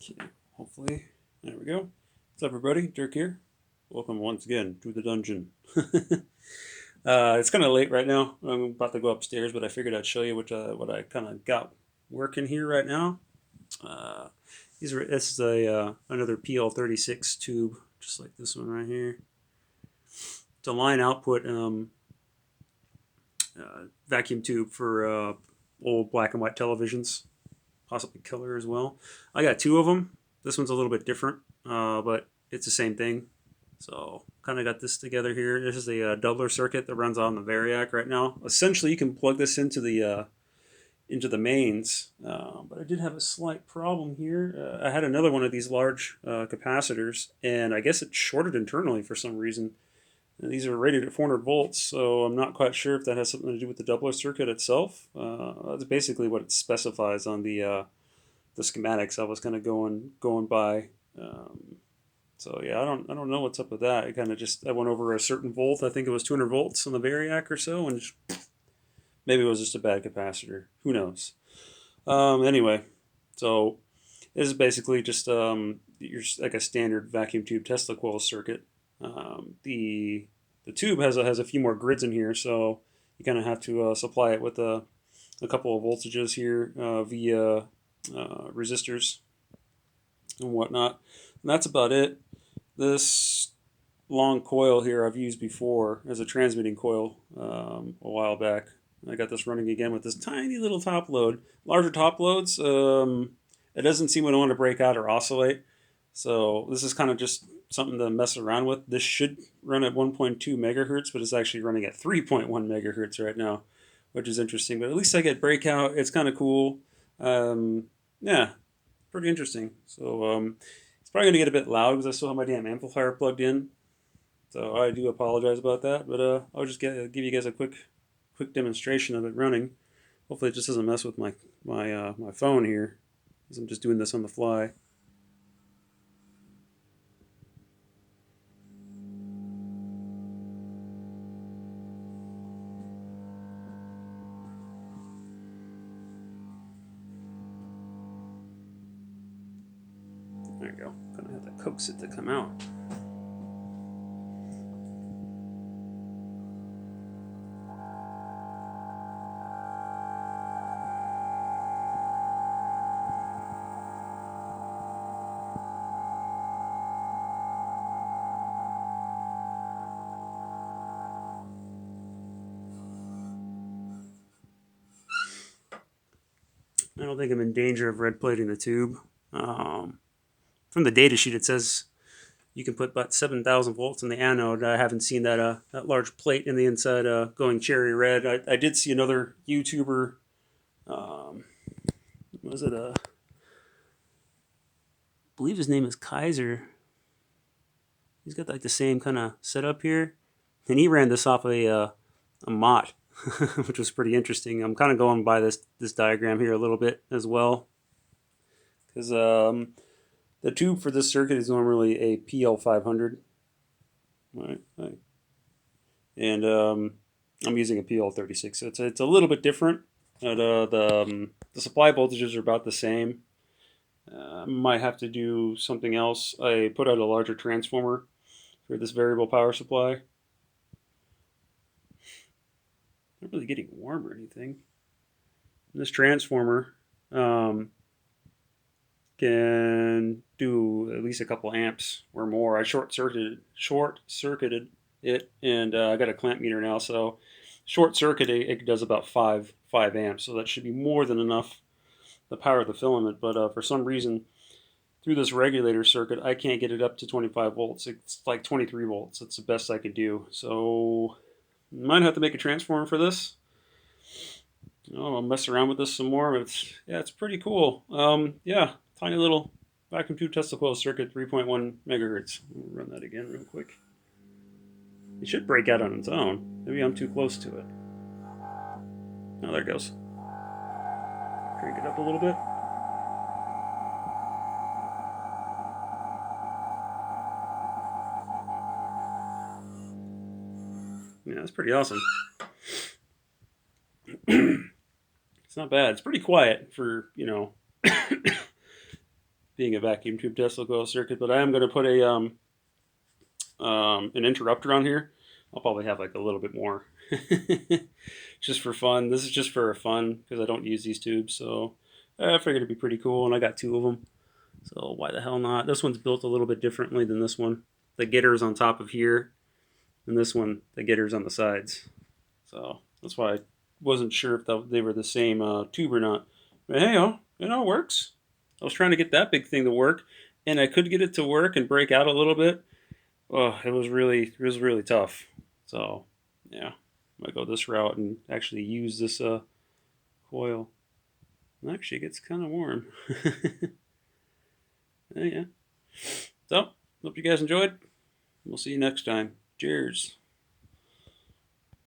Okay, hopefully. There we go. What's up, everybody? Dirk here. Welcome once again to the dungeon. It's kind of late right now. I'm about to go upstairs, but I figured I'd show you what I kind of got working here right now. Uh, this is another PL36 tube, just like this one right here. It's a line output vacuum tube for old black and white televisions, possibly color as well. I got two of them. This one's a little bit different, but it's the same thing. So kind of got this together here. This is a doubler circuit that runs on the Variac right now. Essentially, you can plug this into the mains, but I did have a slight problem here. I had another one of these large capacitors, and I guess it shorted internally for some reason. And these are rated at 400 volts, so I'm not quite sure if that has something to do with the doubler circuit itself. That's basically what it specifies on the schematics I was kind of going by. So yeah, I don't know what's up with that. I went over a certain volt. I think it was 200 volts on the Variac or so, and maybe it was just a bad capacitor. Who knows? Anyway, so this is basically just like a standard vacuum tube Tesla coil circuit. The tube has a few more grids in here, so you kind of have to supply it with a couple of voltages here via resistors and whatnot. And that's about it. This long coil here I've used before as a transmitting coil a while back. I got this running again with this tiny little top load. Larger top loads, it doesn't seem to want to break out or oscillate. So this is kind of just something to mess around with. This should run at 1.2 megahertz, but it's actually running at 3.1 megahertz right now, which is interesting. But at least I get breakout. It's kind of cool. Yeah, pretty interesting. So it's probably going to get a bit loud because I still have my damn amplifier plugged in. So I do apologize about that, but I'll just give you guys a quick demonstration of it running. Hopefully it just doesn't mess with my phone here, because I'm just doing this on the fly. There you go. Gonna have to coax it to come out. I don't think I'm in danger of red plating the tube. From the data sheet, it says you can put about 7,000 volts in the anode. I haven't seen that large plate in the inside going cherry red. I did see another YouTuber. Was it I believe his name is Kaiser. He's got like the same kind of setup here, and he ran this off a Mott, which was pretty interesting. I'm kind of going by this diagram here a little bit as well, because the tube for this circuit is normally a PL500, right? And I'm using a PL36, so it's a little bit different. But the supply voltages are about the same. Might have to do something else. I put out a larger transformer for this variable power supply. Not really getting warm or anything. And this transformer can do at least a couple amps or more. I short circuited it, and I got a clamp meter now, so short circuit it does about 5 amps, so that should be more than enough to power the filament. But for some reason, through this regulator circuit, I can't get it up to 25 volts. It's like 23 volts. That's the best I could do. So might have to make a transformer for this. I'll mess around with this some more. But it's pretty cool. Yeah, tiny little vacuum tube Tesla coil circuit, 3.1 megahertz. I'll run that again real quick. It should break out on its own. Maybe I'm too close to it. Oh, there it goes. Crank it up a little bit. Yeah, that's pretty awesome. It's not bad. It's pretty quiet for, being a vacuum tube Tesla coil circuit, but I am going to put a an interrupter on here. I'll probably have like a little bit more just for fun. This is just for fun because I don't use these tubes, so I figured it'd be pretty cool, and I got 2 of them, so why the hell not? This one's built a little bit differently than this one. The getter's on top of here, and this one, the getter's on the sides, so that's why I wasn't sure if they were the same tube or not. But hey, it all works. I was trying to get that big thing to work, and I could get it to work and break out a little bit. Oh, it was really tough. So, yeah, I might go this route and actually use this coil. Actually, it gets kind of warm. Yeah. So, hope you guys enjoyed. We'll see you next time. Cheers.